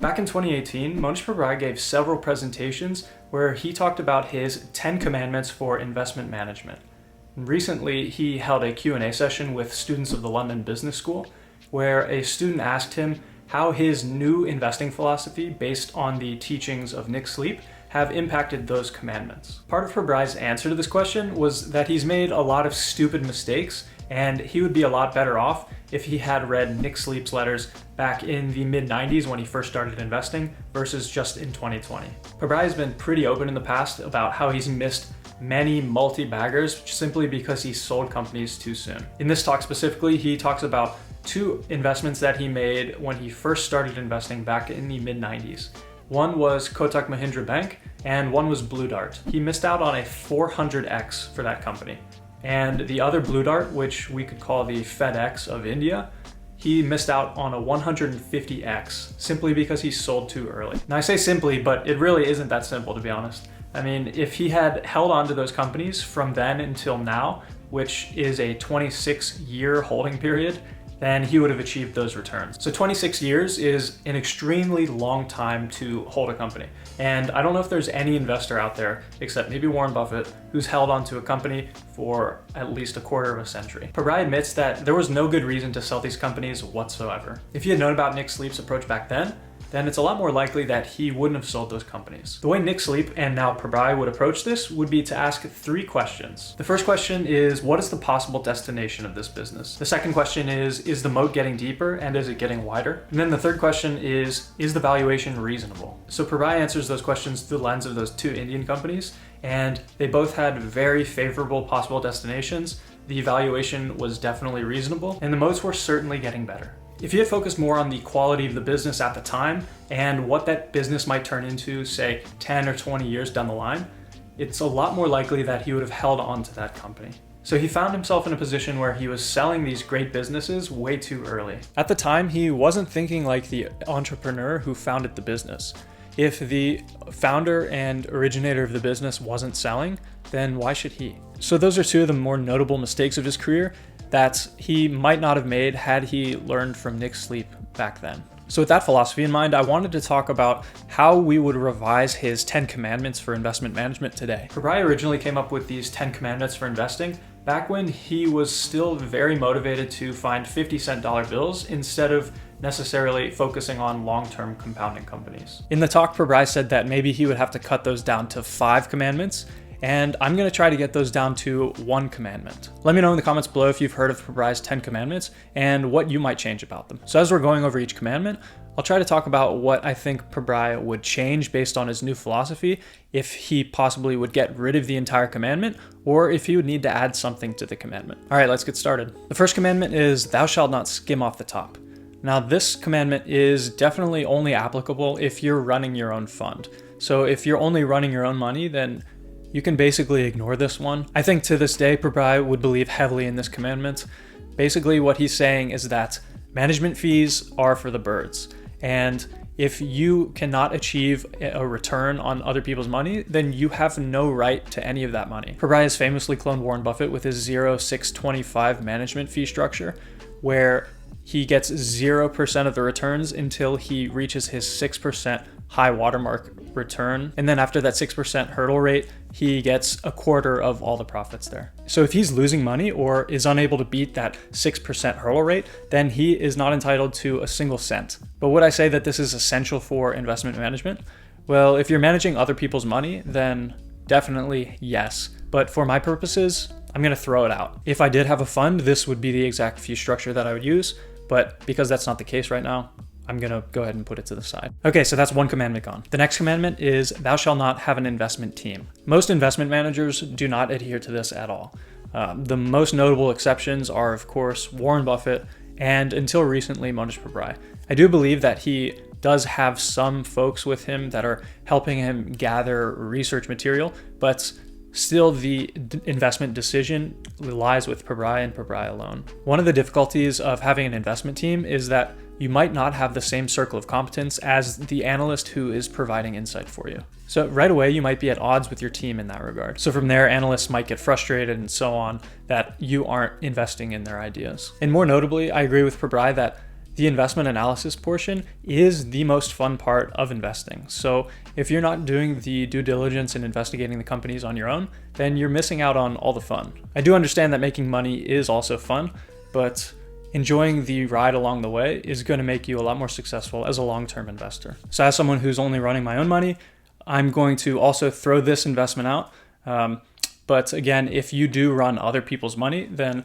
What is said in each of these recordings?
Back in 2018, Mohnish Pabrai gave several presentations where he talked about his 10 commandments for investment management. Recently, he held a Q&A session with students of the London Business School where a student asked him how his new investing philosophy based on the teachings of Nick Sleep have impacted those commandments. Part of Pabrai's answer to this question was that he's made a lot of stupid mistakes and he would be a lot better off if he had read Nick Sleep's letters back in the mid-90s when he first started investing versus just in 2020. Pabrai has been pretty open in the past about how he's missed many multi-baggers simply because he sold companies too soon. In this talk specifically, he talks about two investments that he made when he first started investing back in the mid-90s. One was Kotak Mahindra Bank and one was Blue Dart. He missed out on a 400x for that company. And the other Blue Dart, which we could call the FedEx of India, he missed out on a 150x simply because he sold too early. Now I say simply, but it really isn't that simple, to be honest. I mean, if he had held on to those companies from then until now, which is a 26-year holding period, then he would have achieved those returns. So 26 years is an extremely long time to hold a company. And I don't know if there's any investor out there, except maybe Warren Buffett, who's held onto a company for at least a quarter of a century. Pabrai admits that there was no good reason to sell these companies whatsoever. If he had known about Nick Sleep's approach back then it's a lot more likely that he wouldn't have sold those companies. The way Nick Sleep and now Pabrai would approach this would be to ask 3 questions. The first question is, what is the possible destination of this business? The second question is the moat getting deeper and is it getting wider? And then the third question is the valuation reasonable? So Pabrai answers those questions through the lens of those 2 Indian companies, and they both had very favorable possible destinations. The valuation was definitely reasonable, and the moats were certainly getting better. If he had focused more on the quality of the business at the time and what that business might turn into, say, 10 or 20 years down the line, it's a lot more likely that he would have held on to that company. So he found himself in a position where he was selling these great businesses way too early. At the time, he wasn't thinking like the entrepreneur who founded the business. If the founder and originator of the business wasn't selling, then why should he? So those are 2 of the more notable mistakes of his career that he might not have made had he learned from Nick Sleep back then. So with that philosophy in mind, I wanted to talk about how we would revise his 10 commandments for investment management today. Pabrai originally came up with these 10 commandments for investing back when he was still very motivated to find 50-cent dollar bills instead of necessarily focusing on long-term compounding companies. In the talk, Pabrai said that maybe he would have to cut those down to 5 commandments, and I'm going to try to get those down to 1 commandment. Let me know in the comments below if you've heard of Pabrai's 10 commandments and what you might change about them. So as we're going over each commandment, I'll try to talk about what I think Pabrai would change based on his new philosophy, if he possibly would get rid of the entire commandment, or if he would need to add something to the commandment. All right, let's get started. The first commandment is, thou shalt not skim off the top. Now, this commandment is definitely only applicable if you're running your own fund. So if you're only running your own money, then you can basically ignore this one. I think to this day, Pabrai would believe heavily in this commandment. Basically, what he's saying is that management fees are for the birds. And if you cannot achieve a return on other people's money, then you have no right to any of that money. Pabrai has famously cloned Warren Buffett with his 0-6-25 management fee structure, where he gets 0% of the returns until he reaches his 6% high watermark return. And then after that 6% hurdle rate, he gets a quarter of all the profits there. So if he's losing money or is unable to beat that 6% hurdle rate, then he is not entitled to a single cent. But would I say that this is essential for investment management? Well, if you're managing other people's money, then definitely yes. But for my purposes, I'm going to throw it out. If I did have a fund, this would be the exact fee structure that I would use. But because that's not the case right now, I'm going to go ahead and put it to the side. Okay, so that's 1 commandment gone. The next commandment is, thou shalt not have an investment team. Most investment managers do not adhere to this at all. The most notable exceptions are, of course, Warren Buffett and, until recently, Mohnish Pabrai. I do believe that he does have some folks with him that are helping him gather research material, but still the investment decision lies with Pabrai and Pabrai alone. One of the difficulties of having an investment team is that you might not have the same circle of competence as the analyst who is providing insight for you. So right away, you might be at odds with your team in that regard. So from there, analysts might get frustrated and so on that you aren't investing in their ideas. And more notably, I agree with Pabrai that the investment analysis portion is the most fun part of investing. So if you're not doing the due diligence and investigating the companies on your own, then you're missing out on all the fun. I do understand that making money is also fun, but enjoying the ride along the way is going to make you a lot more successful as a long-term investor. So as someone who's only running my own money, I'm going to also throw this investment out. But again, if you do run other people's money, then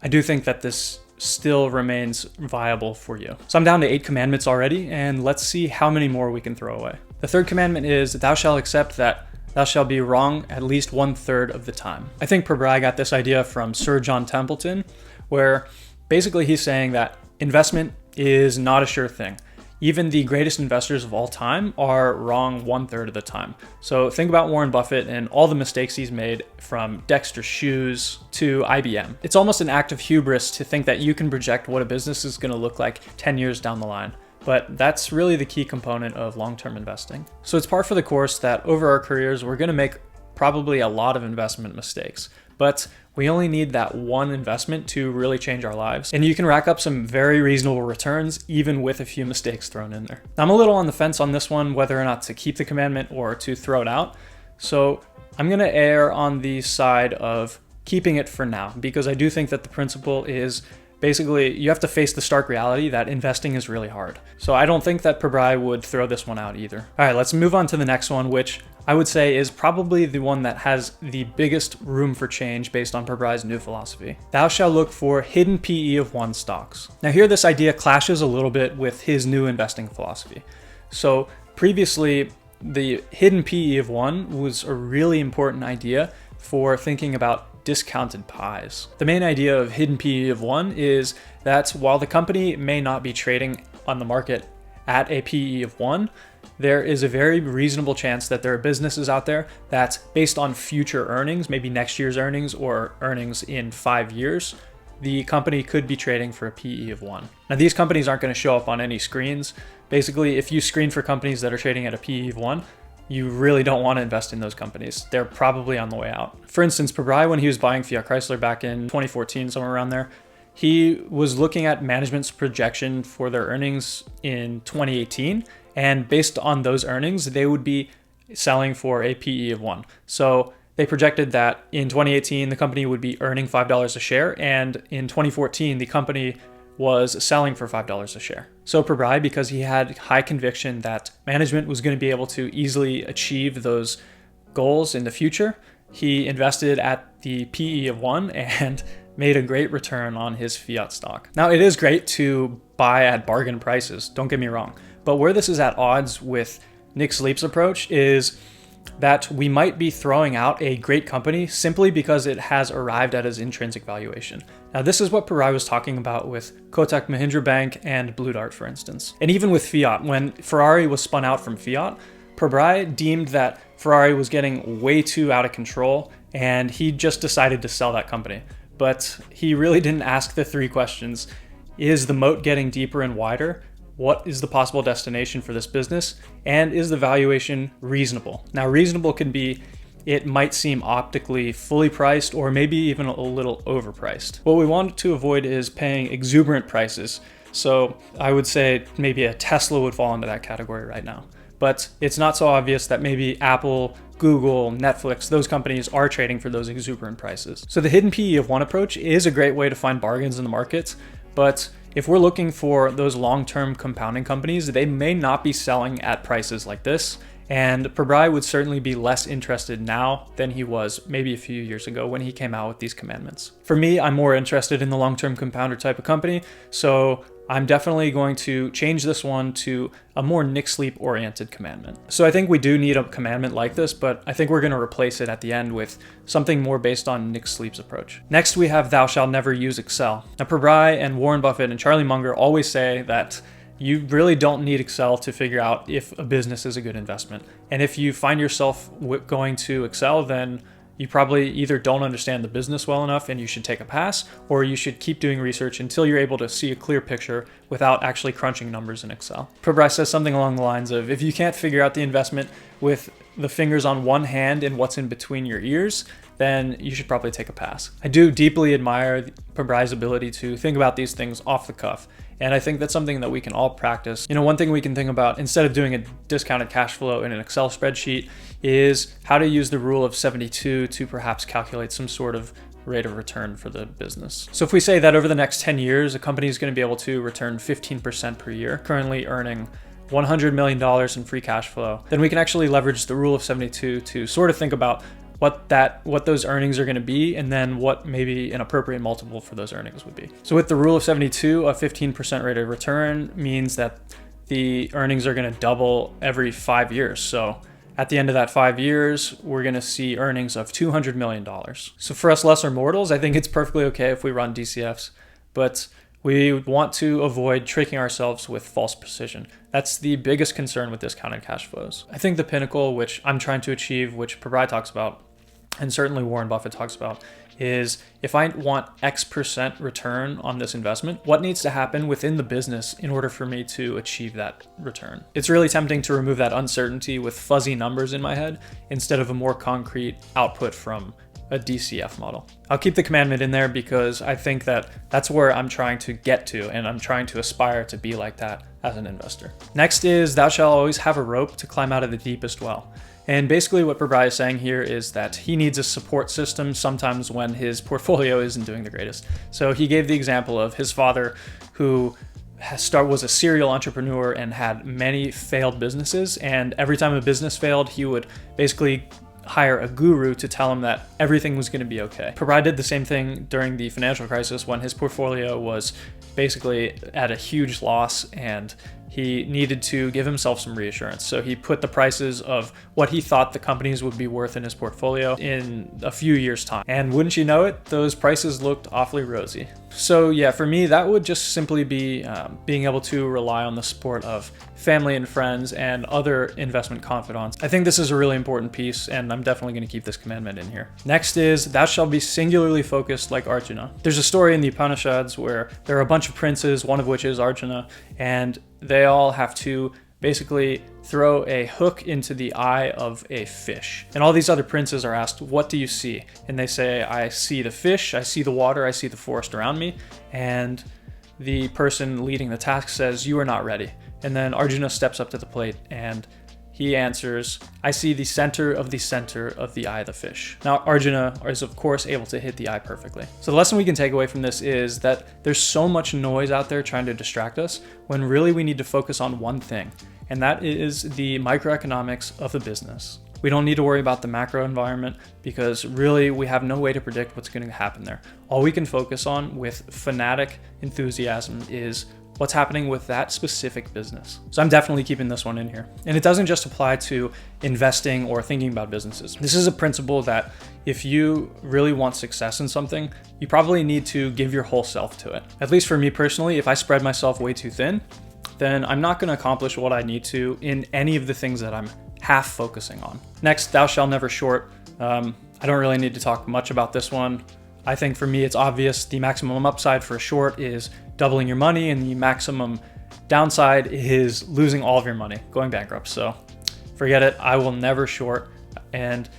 I do think that this still remains viable for you. So I'm down to 8 commandments already, and let's see how many more we can throw away. The third commandment is, thou shalt accept that thou shalt be wrong at least 1/3 of the time. I think Pabrai got this idea from Sir John Templeton, where basically he's saying that investment is not a sure thing. Even the greatest investors of all time are wrong 1/3 of the time. So think about Warren Buffett and all the mistakes he's made, from Dexter Shoes to IBM. It's almost an act of hubris to think that you can project what a business is going to look like 10 years down the line. But that's really the key component of long-term investing. So it's par for the course that over our careers, we're going to make probably a lot of investment mistakes. But we only need that one investment to really change our lives. And you can rack up some very reasonable returns, even with a few mistakes thrown in there. Now, I'm a little on the fence on this one, whether or not to keep the commandment or to throw it out. So I'm gonna err on the side of keeping it for now, because I do think that the principle is basically you have to face the stark reality that investing is really hard. So I don't think that Pabrai would throw this one out either. All right, let's move on to the next one, which I would say is probably the one that has the biggest room for change based on Pabrai's new philosophy. Thou shalt look for hidden PE of 1 stocks. Now here, this idea clashes a little bit with his new investing philosophy. So previously, the hidden PE of 1 was a really important idea for thinking about discounted pies. The main idea of hidden PE of 1 is that while the company may not be trading on the market at a PE of 1, there is a very reasonable chance that there are businesses out there that, based on future earnings, maybe next year's earnings or earnings in 5 years, the company could be trading for a PE of 1. Now, these companies aren't going to show up on any screens. Basically, if you screen for companies that are trading at a PE of 1, you really don't want to invest in those companies. They're probably on the way out. For instance, Pabrai, when he was buying Fiat Chrysler back in 2014, somewhere around there, he was looking at management's projection for their earnings in 2018. And based on those earnings, they would be selling for a PE of 1. So they projected that in 2018, the company would be earning $5 a share. And in 2014, the company was selling for $5 a share. So Pabrai, because he had high conviction that management was going to be able to easily achieve those goals in the future, he invested at the PE of 1 and made a great return on his Fiat stock. Now, it is great to buy at bargain prices, don't get me wrong. But where this is at odds with Nick Sleep's approach is that we might be throwing out a great company simply because it has arrived at its intrinsic valuation. Now, this is what Pabrai was talking about with Kotak Mahindra Bank and Blue Dart, for instance. And even with Fiat, when Ferrari was spun out from Fiat, Pabrai deemed that Ferrari was getting way too out of control, and he just decided to sell that company. But he really didn't ask the 3 questions. Is the moat getting deeper and wider? What is the possible destination for this business? And is the valuation reasonable? Now, reasonable can be, it might seem optically fully priced or maybe even a little overpriced. What we want to avoid is paying exuberant prices. So I would say maybe a Tesla would fall into that category right now. But it's not so obvious that maybe Apple, Google, Netflix, those companies are trading for those exuberant prices. So the hidden PE of 1 approach is a great way to find bargains in the markets, but if we're looking for those long-term compounding companies, they may not be selling at prices like this, and Pabrai would certainly be less interested now than he was maybe a few years ago when he came out with these commandments. For me, I'm more interested in the long-term compounder type of company, so I'm definitely going to change this one to a more Nick Sleep oriented commandment. So I think we do need a commandment like this, but I think we're going to replace it at the end with something more based on Nick Sleep's approach. Next, we have thou shalt never use Excel. Now, Pabrai and Warren Buffett and Charlie Munger always say that you really don't need Excel to figure out if a business is a good investment. And if you find yourself going to Excel, then you probably either don't understand the business well enough and you should take a pass, or you should keep doing research until you're able to see a clear picture without actually crunching numbers in Excel. Pabrai says something along the lines of, if you can't figure out the investment with the fingers on one hand and what's in between your ears, then you should probably take a pass. I do deeply admire Pabrai's ability to think about these things off the cuff. And I think that's something that we can all practice. One thing we can think about instead of doing a discounted cash flow in an Excel spreadsheet is how to use the rule of 72 to perhaps calculate some sort of rate of return for the business. So if we say that over the next 10 years, a company is going to be able to return 15% per year, currently earning $100 million in free cash flow, then we can actually leverage the rule of 72 to sort of think about what those earnings are going to be, and then what maybe an appropriate multiple for those earnings would be. So with the rule of 72, a 15% rate of return means that the earnings are going to double every 5 years. So at the end of that 5 years, we're going to see earnings of $200 million. So for us lesser mortals, I think it's perfectly okay if we run DCFs, but we want to avoid tricking ourselves with false precision. That's the biggest concern with discounted cash flows. I think the pinnacle, which I'm trying to achieve, which Pabrai talks about, and certainly Warren Buffett talks about, is if I want X% return on this investment, what needs to happen within the business in order for me to achieve that return? It's really tempting to remove that uncertainty with fuzzy numbers in my head instead of a more concrete output from a DCF model. I'll keep the commandment in there because I think that that's where I'm trying to get to, and I'm trying to aspire to be like that as an investor. Next is thou shalt always have a rope to climb out of the deepest well. And basically what Pabrai is saying here is that he needs a support system sometimes when his portfolio isn't doing the greatest. So he gave the example of his father, who was a serial entrepreneur and had many failed businesses, and every time a business failed, he would basically hire a guru to tell him that everything was going to be okay. Pabrai did the same thing during the financial crisis when his portfolio was basically at a huge loss and he needed to give himself some reassurance. So he put the prices of what he thought the companies would be worth in his portfolio in a few years' time. And wouldn't you know it, those prices looked awfully rosy. So yeah, for me, that would just simply be being able to rely on the support of family and friends and other investment confidants. I think this is a really important piece, and I'm definitely going to keep this commandment in here. Next is, thou shalt be singularly focused like Arjuna. There's a story in the Upanishads where there are a bunch of princes, one of which is Arjuna, and they all have to basically throw a hook into the eye of a fish. And all these other princes are asked, what do you see? And they say, I see the fish, I see the water, I see the forest around me. And the person leading the task says, you are not ready. And then Arjuna steps up to the plate and he answers, I see the center of the eye of the fish. Now, Arjuna is of course able to hit the eye perfectly. So the lesson we can take away from this is that there's so much noise out there trying to distract us when really we need to focus on one thing, and that is the microeconomics of the business. We don't need to worry about the macro environment because really we have no way to predict what's going to happen there. All we can focus on with fanatic enthusiasm is what's happening with that specific business. So I'm definitely keeping this one in here. And it doesn't just apply to investing or thinking about businesses. This is a principle that if you really want success in something, you probably need to give your whole self to it. At least for me personally, if I spread myself way too thin, then I'm not going to accomplish what I need to in any of the things that I'm half focusing on. Next, thou shalt never short. I don't really need to talk much about this one. I think for me, it's obvious. The maximum upside for a short is doubling your money, and the maximum downside is losing all of your money, going bankrupt. So forget it. I will never short. And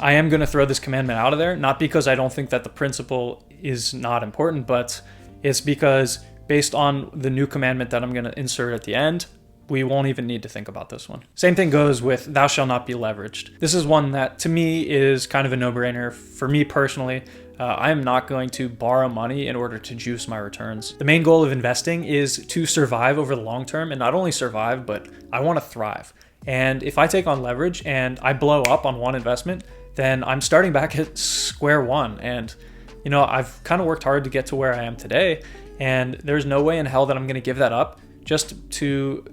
I am going to throw this commandment out of there, not because I don't think that the principle is not important, but it's because based on the new commandment that I'm going to insert at the end, we won't even need to think about this one. Same thing goes with thou shalt not be leveraged. This is one that to me is kind of a no-brainer. For me personally, I am not going to borrow money in order to juice my returns. The main goal of investing is to survive over the long term, and not only survive, but I want to thrive. And if I take on leverage and I blow up on one investment, then I'm starting back at square one. And I've kind of worked hard to get to where I am today, and there's no way in hell that I'm going to give that up just to,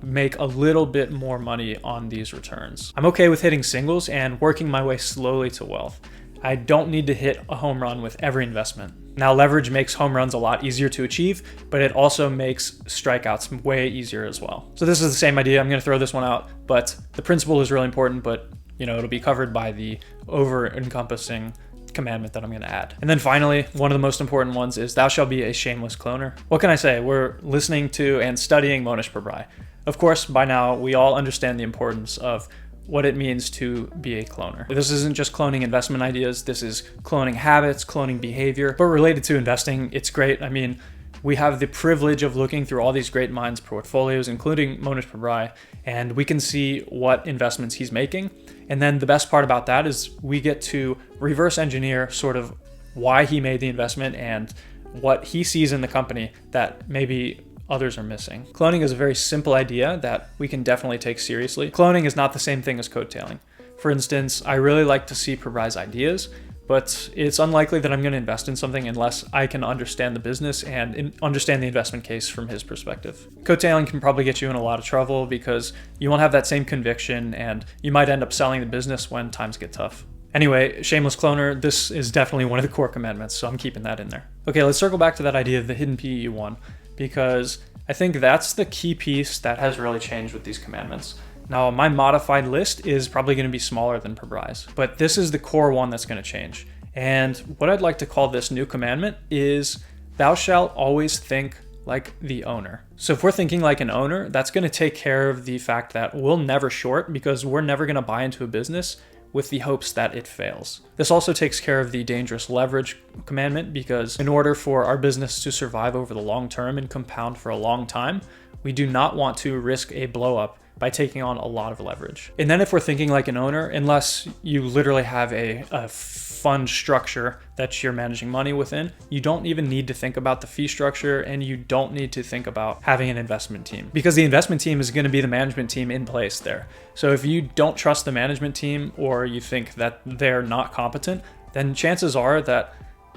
make a little bit more money on these returns. I'm okay with hitting singles and working my way slowly to wealth. I don't need to hit a home run with every investment. Now, leverage makes home runs a lot easier to achieve, but it also makes strikeouts way easier as well. So this is the same idea. I'm going to throw this one out, but the principle is really important, but it'll be covered by the over-encompassing commandment that I'm going to add. And then finally, one of the most important ones is thou shalt be a shameless cloner. What can I say? We're listening to and studying Mohnish Pabrai. Of course, by now, we all understand the importance of what it means to be a cloner. This isn't just cloning investment ideas, this is cloning habits, cloning behavior, but related to investing, it's great. I mean, we have the privilege of looking through all these great minds' portfolios, including Mohnish Pabrai, and we can see what investments he's making. And then the best part about that is we get to reverse engineer sort of why he made the investment and what he sees in the company that maybe others are missing. Cloning is a very simple idea that we can definitely take seriously. Cloning is not the same thing as coattailing. For instance, I really like to see Pabrai's ideas, but it's unlikely that I'm going to invest in something unless I can understand the business and understand the investment case from his perspective. Coattailing can probably get you in a lot of trouble because you won't have that same conviction and you might end up selling the business when times get tough. Anyway, shameless cloner, this is definitely one of the core commandments, so I'm keeping that in there. Okay, let's circle back to that idea of the hidden PE one, because I think that's the key piece that has really changed with these commandments. Now, my modified list is probably going to be smaller than Pabrai's, but this is the core one that's going to change. And what I'd like to call this new commandment is, thou shalt always think like the owner. So if we're thinking like an owner, that's going to take care of the fact that we'll never short because we're never going to buy into a business with the hopes that it fails. This also takes care of the dangerous leverage commandment because in order for our business to survive over the long term and compound for a long time, we do not want to risk a blow up by taking on a lot of leverage. And then if we're thinking like an owner, unless you literally have a fund structure that you're managing money within, you don't even need to think about the fee structure and you don't need to think about having an investment team because the investment team is going to be the management team in place there. So if you don't trust the management team or you think that they're not competent, then chances are that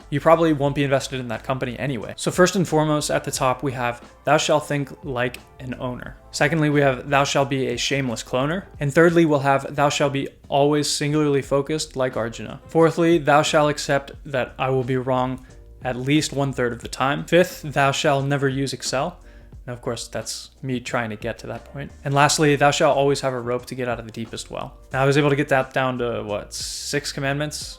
you probably won't be invested in that company anyway. So first and foremost, at the top, we have, thou shalt think like an owner. Secondly, we have, thou shalt be a shameless cloner. And thirdly, we'll have, thou shalt be always singularly focused like Arjuna. Fourthly, thou shalt accept that I will be wrong at least 1/3 of the time. Fifth, thou shalt never use Excel. Now, of course, that's me trying to get to that point. And lastly, thou shalt always have a rope to get out of the deepest well. Now, I was able to get that down to, what, 6 commandments?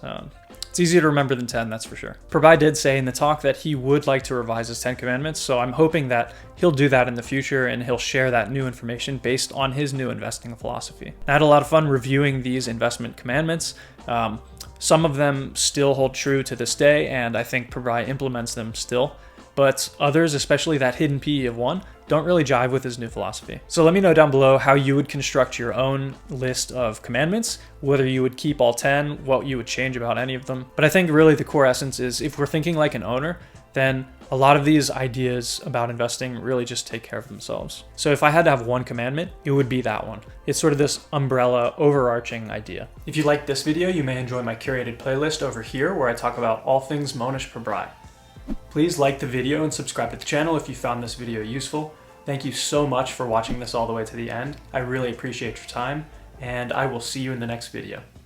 It's easier to remember than 10, that's for sure. Pabrai did say in the talk that he would like to revise his 10 commandments, so I'm hoping that he'll do that in the future and he'll share that new information based on his new investing philosophy. I had a lot of fun reviewing these investment commandments. Some of them still hold true to this day, and I think Pabrai implements them still. But others, especially that hidden PE of 1, don't really jive with his new philosophy. So let me know down below how you would construct your own list of commandments, whether you would keep all 10, what you would change about any of them. But I think really the core essence is if we're thinking like an owner, then a lot of these ideas about investing really just take care of themselves. So if I had to have one commandment, it would be that one. It's sort of this umbrella, overarching idea. If you liked this video, you may enjoy my curated playlist over here where I talk about all things Mohnish Pabrai. Please like the video and subscribe to the channel if you found this video useful. Thank you so much for watching this all the way to the end. I really appreciate your time, and I will see you in the next video.